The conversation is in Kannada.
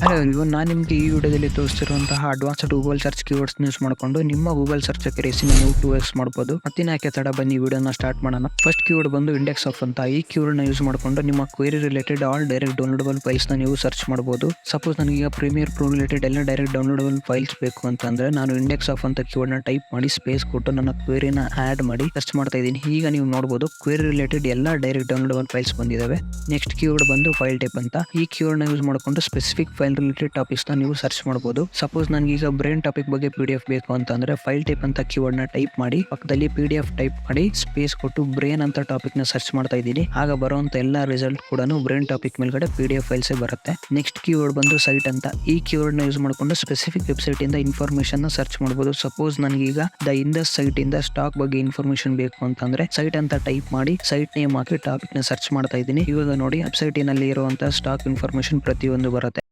ಹಲೋ ಇವನ್ ನಾನು ನಿಮಗೆ ಈ ವಿಡಿಯೋದಲ್ಲಿ ತೋರಿಸ್ತಿರುವಂತಹ advanced Google search keywords use ಮಾಡಿಕೊಂಡು ನಿಮ್ಮ ಗೂಗಲ್ ಸರ್ಚ್ ಅಕ್ಯುರೇಸಿನ ನೀವು 2x ಮಾಡಬಹುದು. ಮತ್ತಿನ ಯಾಕೆ ತಡ ಬನ್ನಿ ವಿಡಿಯೋನ ಸ್ಟಾರ್ಟ್ ಮಾಡೋಣ. ಫಸ್ಟ್ ಕೀವರ್ಡ್ ಬಂದು ಇಂಡೆಕ್ಸ್ ಆಫ್ ಅಂತ. ಈ ಕೀವರ್ಡ್ ನ ಯೂಸ್ ಮಾಡಿಕೊಂಡು ನಿಮ್ಮ query related all direct downloadable files ನ ನೀವು ಸರ್ಚ್ ಮಾಡಬಹುದು. ಸಪೋಸ್ ನನಗೆ ಪ್ರೀಮಿಯರ್ ಪ್ರೋ ರಿಲೇಟೆಡ್ ಎಲ್ಲ ಡೈರೆಕ್ಟ್ ಡೌನ್ಲೋಡಬಲ್ ಫೈಲ್ಸ್ ಬೇಕು ಅಂತಂದ್ರೆ ನಾನು ಇಂಡೆಕ್ಸ್ ಆಫ್ ಅಂತ ಕೀವರ್ಡ್ ನ ಟೈಪ್ ಮಾಡಿ ಸ್ಪೇಸ್ ಕೊಟ್ಟು ನನ್ನ ಕ್ವೆರಿನ ಆಡ್ ಮಾಡಿ ಸರ್ಚ್ ಮಾಡ್ತಾ ಇದ್ದೀನಿ. ಈಗ ನೀವು ನೋಡಬಹುದು ಕ್ವೆರಿ ರಿಲೇಟೆಡ್ ಎಲ್ಲ ಡೈರೆಕ್ಟ್ ಡೌನ್ಲೋಡಬಲ್ ಫೈಲ್ಸ್ ಬಂದಿದ್ದಾವೆ. ನೆಕ್ಸ್ಟ್ ಕೀವರ್ಡ್ ಬಂದು ಫೈಲ್ ಟೈಪ್ ಅಂತ. ಈ ಕೀವರ್ಡ್ ನ ಯೂಸ್ ಮಾಡಿಕೊಂಡು ಸ್ಪೆಸಿಫಿಕ್ ಫೈಲ್ ರಿಲೇಟೆಡ್ ಟಾಪಿಕ್ಸ್ ನೀವು ಸರ್ಚ್ ಮಾಡಬಹುದು. ಸಪೋಸ್ ನನಗೆ ಈಗ ಬ್ರೈನ್ ಟಾಪಿಕ್ ಬಗ್ಗೆ PDF ಬೇಕು ಅಂತಂದ್ರೆ ಫೈಲ್ ಟೈಪ್ ಅಂತ ಕೀವರ್ಡ್ ನ ಟೈಪ್ ಮಾಡಿ ಪಕ್ಕದಲ್ಲಿ PDF ಟೈಪ್ ಮಾಡಿ ಸ್ಪೇಸ್ ಕೊಟ್ಟು ಬ್ರೈನ್ ಅಂತ ಟಾಪಿಕ್ ನ ಸರ್ಚ್ ಮಾಡ್ತಾ ಇದ್ದೀನಿ. ಆಗ ಬರುವಂತ ಎಲ್ಲಾ ರಿಸಲ್ಟ್ ಕೂಡ ಬ್ರೈನ್ ಟಾಪಿಕ್ ಮೇಲ್ಗಡೆ PDF ಫೈಲ್ಸ್ ಬರುತ್ತೆ. ನೆಕ್ಸ್ಟ್ ಕೀವರ್ಡ್ ಬಂದು ಸೈಟ್ ಅಂತ. ಈ ಕೀವರ್ಡ್ ನ ಯೂಸ್ ಮಾಡಿಕೊಂಡು ಸ್ಪೆಸಿಫಿಕ್ ವೆಬ್ಸೈಟ್ ಇಂದ ಇನ್ಫಾರ್ಮೇಶನ್ ನ ಸರ್ಚ್ ಮಾಡಬಹುದು. ಸಪೋಸ್ ನನಗೀಗ ದ ಇಂಡಸ್ ಸೈಟ್ ಇಂದ ಸ್ಟಾಕ್ ಬಗ್ಗೆ ಇನ್ಫಾರ್ಮೇಶನ್ ಬೇಕು ಅಂತಂದ್ರೆ ಸೈಟ್ ಅಂತ ಟೈಪ್ ಮಾಡಿ ಸೈಟ್ ನೇಮ್ ಹಾಕಿ ಟಾಪಿಕ್ ನ ಸರ್ಚ್ ಮಾಡ್ತಾ ಇದ್ದೀನಿ. ಇವಾಗ ನೋಡಿ ವೆಬ್ಸೈಟ್ ನಲ್ಲಿ ಇರುವಂತಹ ಸ್ಟಾಕ್ ಇನ್ಫಾರ್ಮೇಶನ್ ಪ್ರತಿಯೊಂದು ಬರುತ್ತೆ.